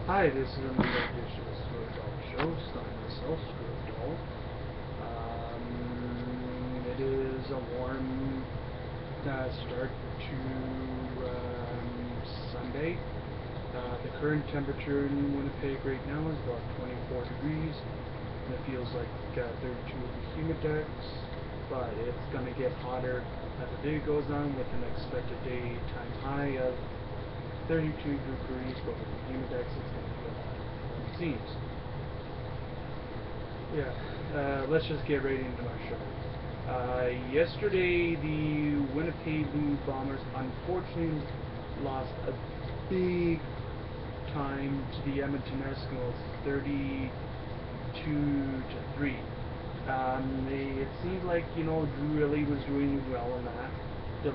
Hi, this is another edition of Squirt Dog Show, starring myself, Squirt Dog. It is a warm start to Sunday. The current temperature in Winnipeg right now is about 24 degrees, and it feels like 32 with the humidex, but it's going to get hotter as the day goes on with an expected daytime high of 32 degrees, but with the humidex it's going to feel hotter than it seems. Yeah, let's just get right into our show. Yesterday, the Winnipeg Blue Bombers unfortunately lost a big time to the Edmonton Eskimos, 32 to 3. It seemed like Drew really was doing well in that.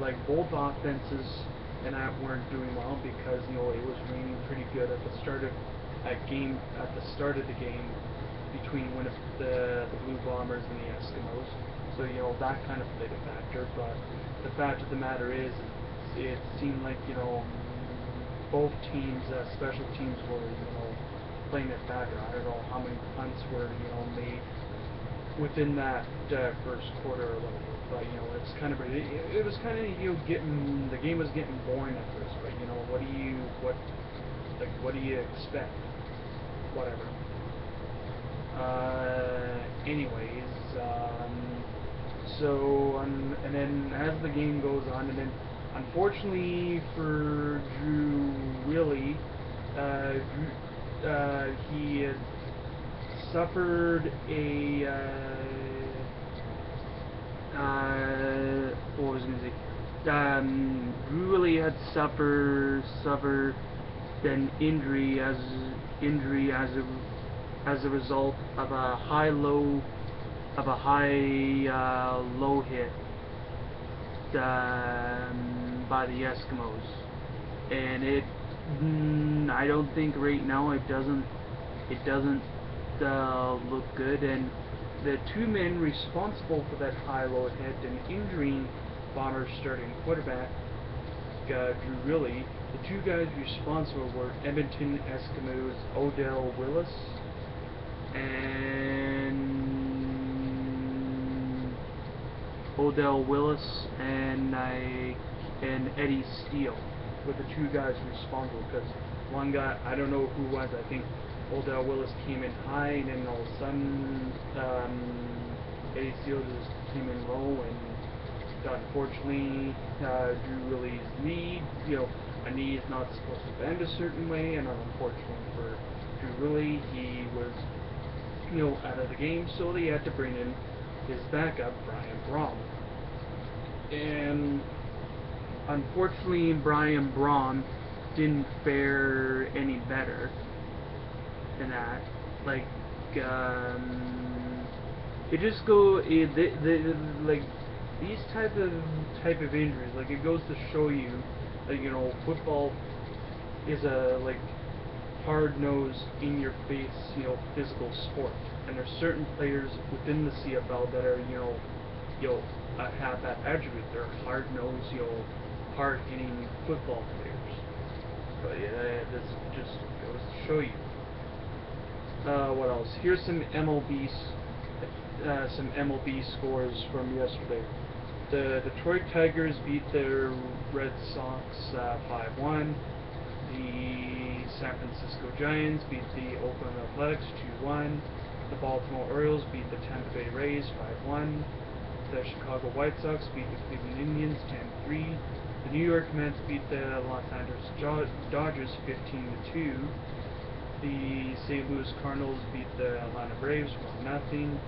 Like both offenses and that weren't doing well because it was raining pretty good at the start of the game between the Blue Bombers and the Eskimos. So that kind of played a factor. But the fact of the matter is, it seemed like both teams, special teams, were playing it better. I don't know how many punts were made within that first quarter or whatever. But it's kind of it was kind of getting the game was getting boring at first. But what do you expect? Whatever. Anyways, and then as the game goes on, and then unfortunately for Drew Willie, he had suffered a what was I going to say? Drew Willie had suffered an injury as a result of a high-low hit by the Eskimos, and I don't think right now it doesn't look good. And the two men responsible for that high-low hit and injuring Bombers starting quarterback Drew Willie, the two guys responsible were Edmonton Eskimos Odell Willis and Eddie Steele were the two guys responsible, because one guy, I don't know who was, I think Odell Willis came in high, and then all of a sudden Eddie Steele just came in low, and unfortunately Drew Willie's knee, a knee is not supposed to bend a certain way, and unfortunately for Drew Willie, he was out of the game, so they had to bring in his backup, Brian Braun. And unfortunately, Brian Braun didn't fare any better than that. Like, it just like these type of injuries. Like, it goes to show you that football is a hard-nosed, in-your-face, physical sport, and there's certain players within the CFL that are have that attribute. They're hard-nosed, hard-hitting football players. But yeah, this just goes to show you. What else? Here's some MLB scores from yesterday. The Detroit Tigers beat the Red Sox 5-1. The San Francisco Giants beat the Oakland Athletics 2-1. The Baltimore Orioles beat the Tampa Bay Rays 5-1. The Chicago White Sox beat the Cleveland Indians 10-3. The New York Mets beat the Los Angeles Dodgers 15-2. The St. Louis Cardinals beat the Atlanta Braves 1-0.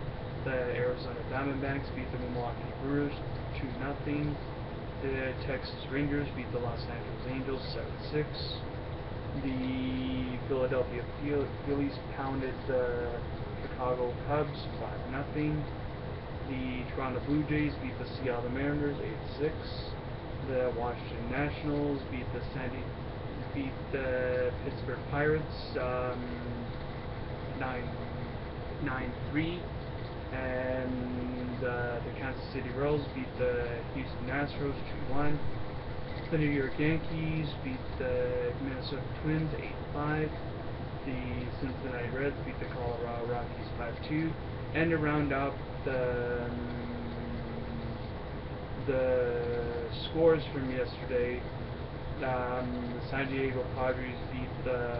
The Arizona Diamondbacks beat the Milwaukee Brewers 2-0. The Texas Rangers beat the Los Angeles Angels 7-6. The Philadelphia Phillies pounded the Chicago Cubs 5-0. The Toronto Blue Jays beat the Seattle Mariners 8-6. The Washington Nationals beat the Pittsburgh Pirates 9-3. And the Kansas City Royals beat the Houston Astros 2-1. The New York Yankees beat the Minnesota Twins 8-5. the Cincinnati Reds beat the Colorado Rockies 5-2, and to round up the scores from yesterday, the San Diego Padres beat the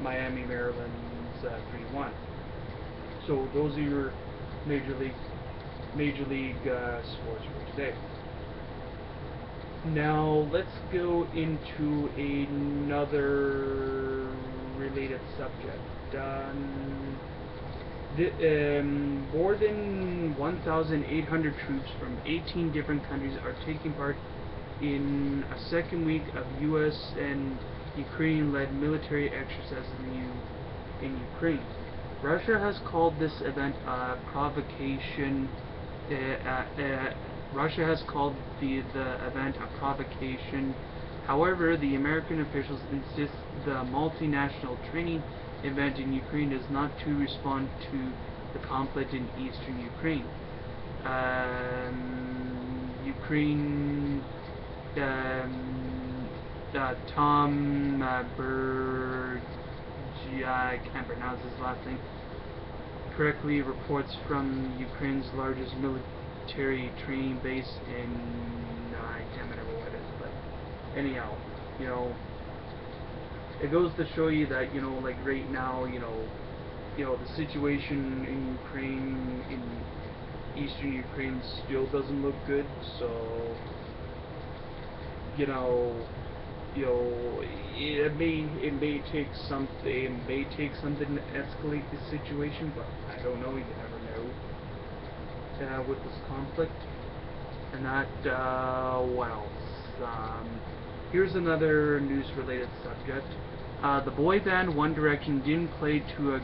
Miami Marlins 3-1. So those are your major league scores for today. Now let's go into another related subject. More than 1,800 troops from 18 different countries are taking part in a second week of U.S. and Ukraine-led military exercises in Ukraine. Russia has called this event a provocation. Russia has called the event a provocation. However, the American officials insist the multinational training event in Ukraine is not to respond to the conflict in eastern Ukraine. Tom I can't pronounce his last name correctly, reports from Ukraine's largest military training base in I can't remember what it is, but anyhow, it goes to show you that like right now, the situation in Ukraine, in eastern Ukraine, still doesn't look good. So it may take something to escalate the situation, but I don't know. You never know with this conflict. And that, what else? Here's another news-related subject. The boy band One Direction didn't play to a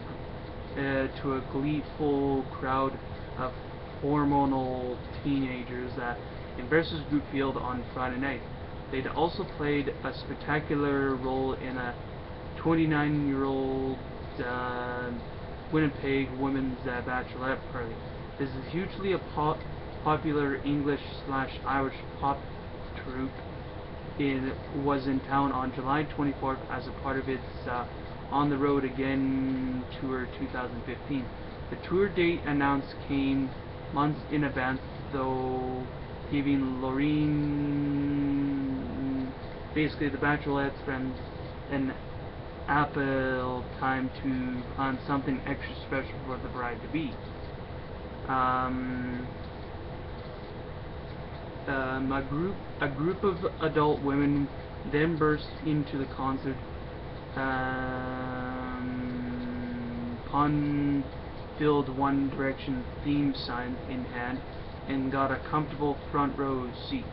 gleeful crowd of hormonal teenagers in Versus Group Field on Friday night. They'd also played a spectacular role in a 29-year-old Winnipeg women's bachelorette party. This is hugely popular English/Irish pop troupe. It was in town on July 24th as a part of its On the Road Again Tour 2015. The tour date announced came months in advance, though giving Loreen, basically the Bachelorette's friends, an ample time to plan something extra special for the bride-to-be. A group of adult women then burst into the concert, pun-filled One Direction theme sign in hand, and got a comfortable front row seats.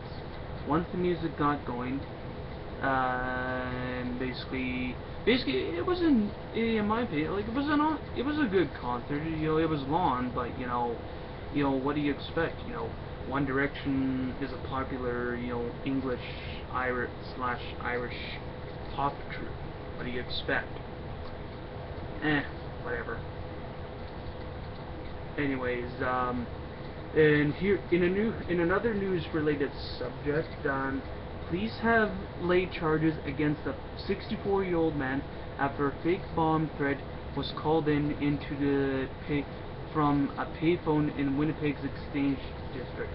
Once the music got going, basically it wasn't, in my opinion, like it was a good concert. It was long, but what do you expect? One Direction is a popular, English/Irish pop troupe. What do you expect? Whatever. Anyways, and here in another news-related subject, police have laid charges against a 64-year-old man after a fake bomb threat was called into from a payphone in Winnipeg's Exchange District.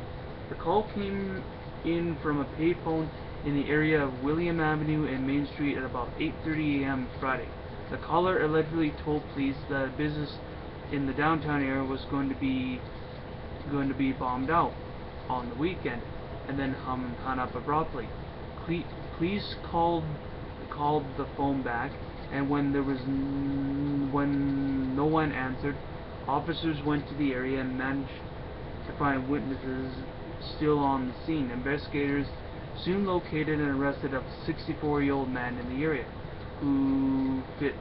The call came in from a payphone in the area of William Avenue and Main Street at about 8:30 a.m. Friday. The caller allegedly told police that a business in the downtown area was going to be bombed out on the weekend, and then hung up abruptly. Police called the phone back, and when no one answered, officers went to the area and managed to find witnesses still on the scene. Investigators soon located and arrested a 64-year-old man in the area who fit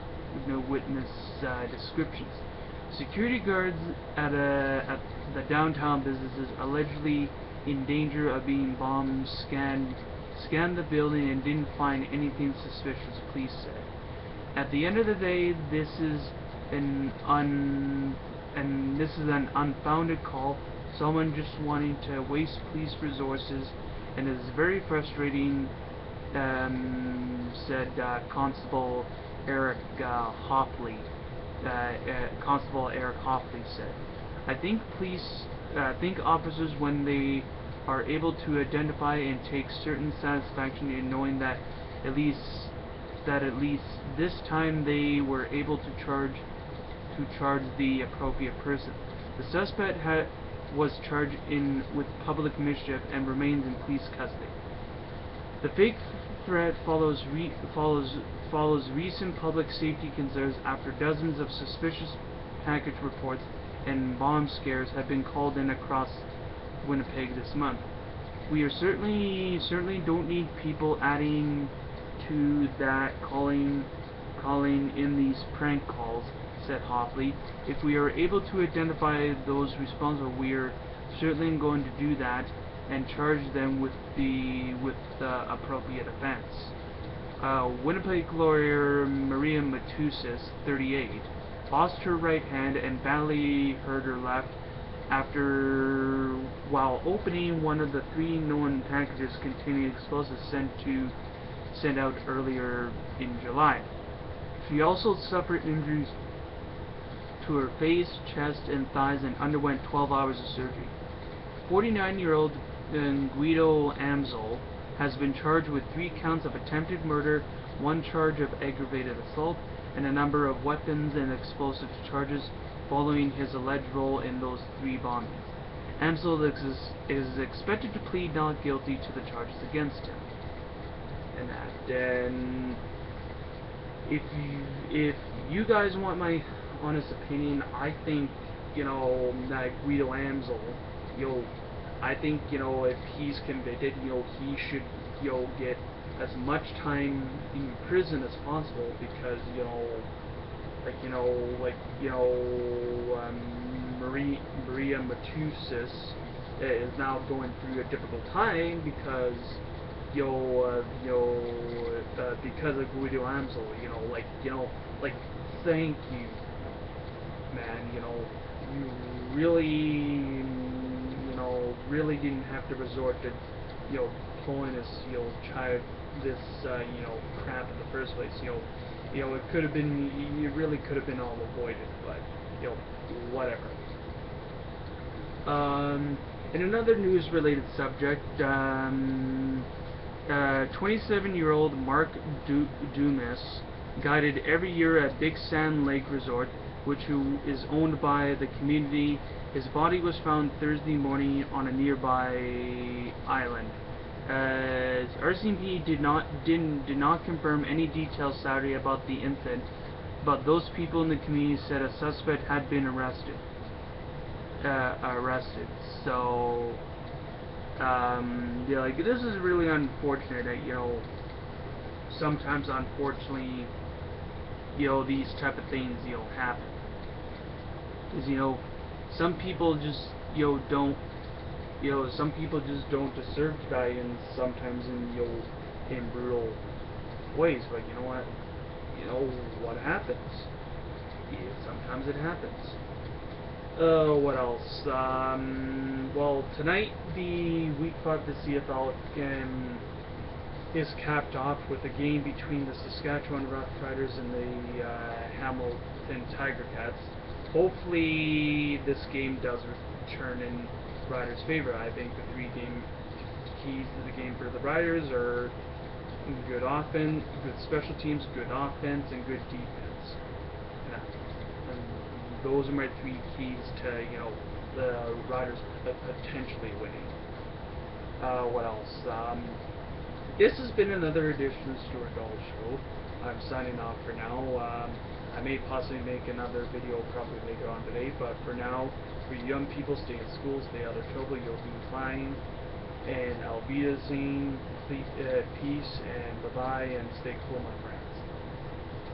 witness descriptions. Security guards at the downtown businesses allegedly in danger of being bombed scanned the building and didn't find anything suspicious, police said. At the end of the day, this is an unfounded call, someone just wanting to waste police resources, and it is very frustrating, said Constable Eric Hopley. Constable Eric Hopley said, "I think think officers, when they are able to identify and take certain satisfaction in knowing that at least this time they were able to charge the appropriate person. The suspect was charged with public mischief and remains in police custody." The fake threat follows recent public safety concerns after dozens of suspicious package reports and bomb scares have been called in across Winnipeg this month. "We are certainly don't need people adding to that, calling in these prank calls," said Hopley. "If we are able to identify those responsible, we are certainly going to do that and charge them with the appropriate offense." Winnipeg lawyer Maria Matusis, 38, lost her right hand and badly hurt her left while opening one of the 3 known packages containing explosives sent out earlier in July. She also suffered injuries to her face, chest, and thighs and underwent 12 hours of surgery. 49-year-old Guido Amsel has been charged with 3 counts of attempted murder, 1 charge of aggravated assault, and a number of weapons and explosives charges following his alleged role in those 3 bombings. Amsel is expected to plead not guilty to the charges against him. And if you guys want my honest opinion, I think, that Guido Amsel, I think, if he's convicted, he should, get as much time in prison as possible, because, Maria Matusis is now going through a difficult time because, because of Guido Amsel, thank you, man, you really didn't have to resort to, pulling this, child, this, crap in the first place. It could have been, it really could have been all avoided, but, whatever. In another news-related subject, 27-year-old Mark Dumas, guided every year at Big Sand Lake Resort, which is owned by the community. His body was found Thursday morning on a nearby island. As RCMP did not confirm any details Saturday about the incident, but those people in the community said a suspect had been arrested. So, this is really unfortunate that, sometimes, unfortunately, these type of things, happen. Because, some people just, don't, some people just don't deserve to die, and sometimes in brutal ways. But you know what? What happens? Sometimes it happens. What else? Well, tonight the Week 5 of the CFL is capped off with a game between the Saskatchewan Roughriders and the Hamilton Tiger Cats. Hopefully this game does return in Riders' favor. I think the 3 keys to the game for the Riders are good offense, good special teams, good offense, and good defense. And those are my 3 keys to, the Riders potentially winning. What else? This has been another edition of the Stuart Dahl Show. I'm signing off for now. I may possibly make another video probably later on today, but for now, for young people, stay in school, stay out of trouble, you'll be fine. And I'll be seeing peace, and bye-bye, and stay cool, my friends.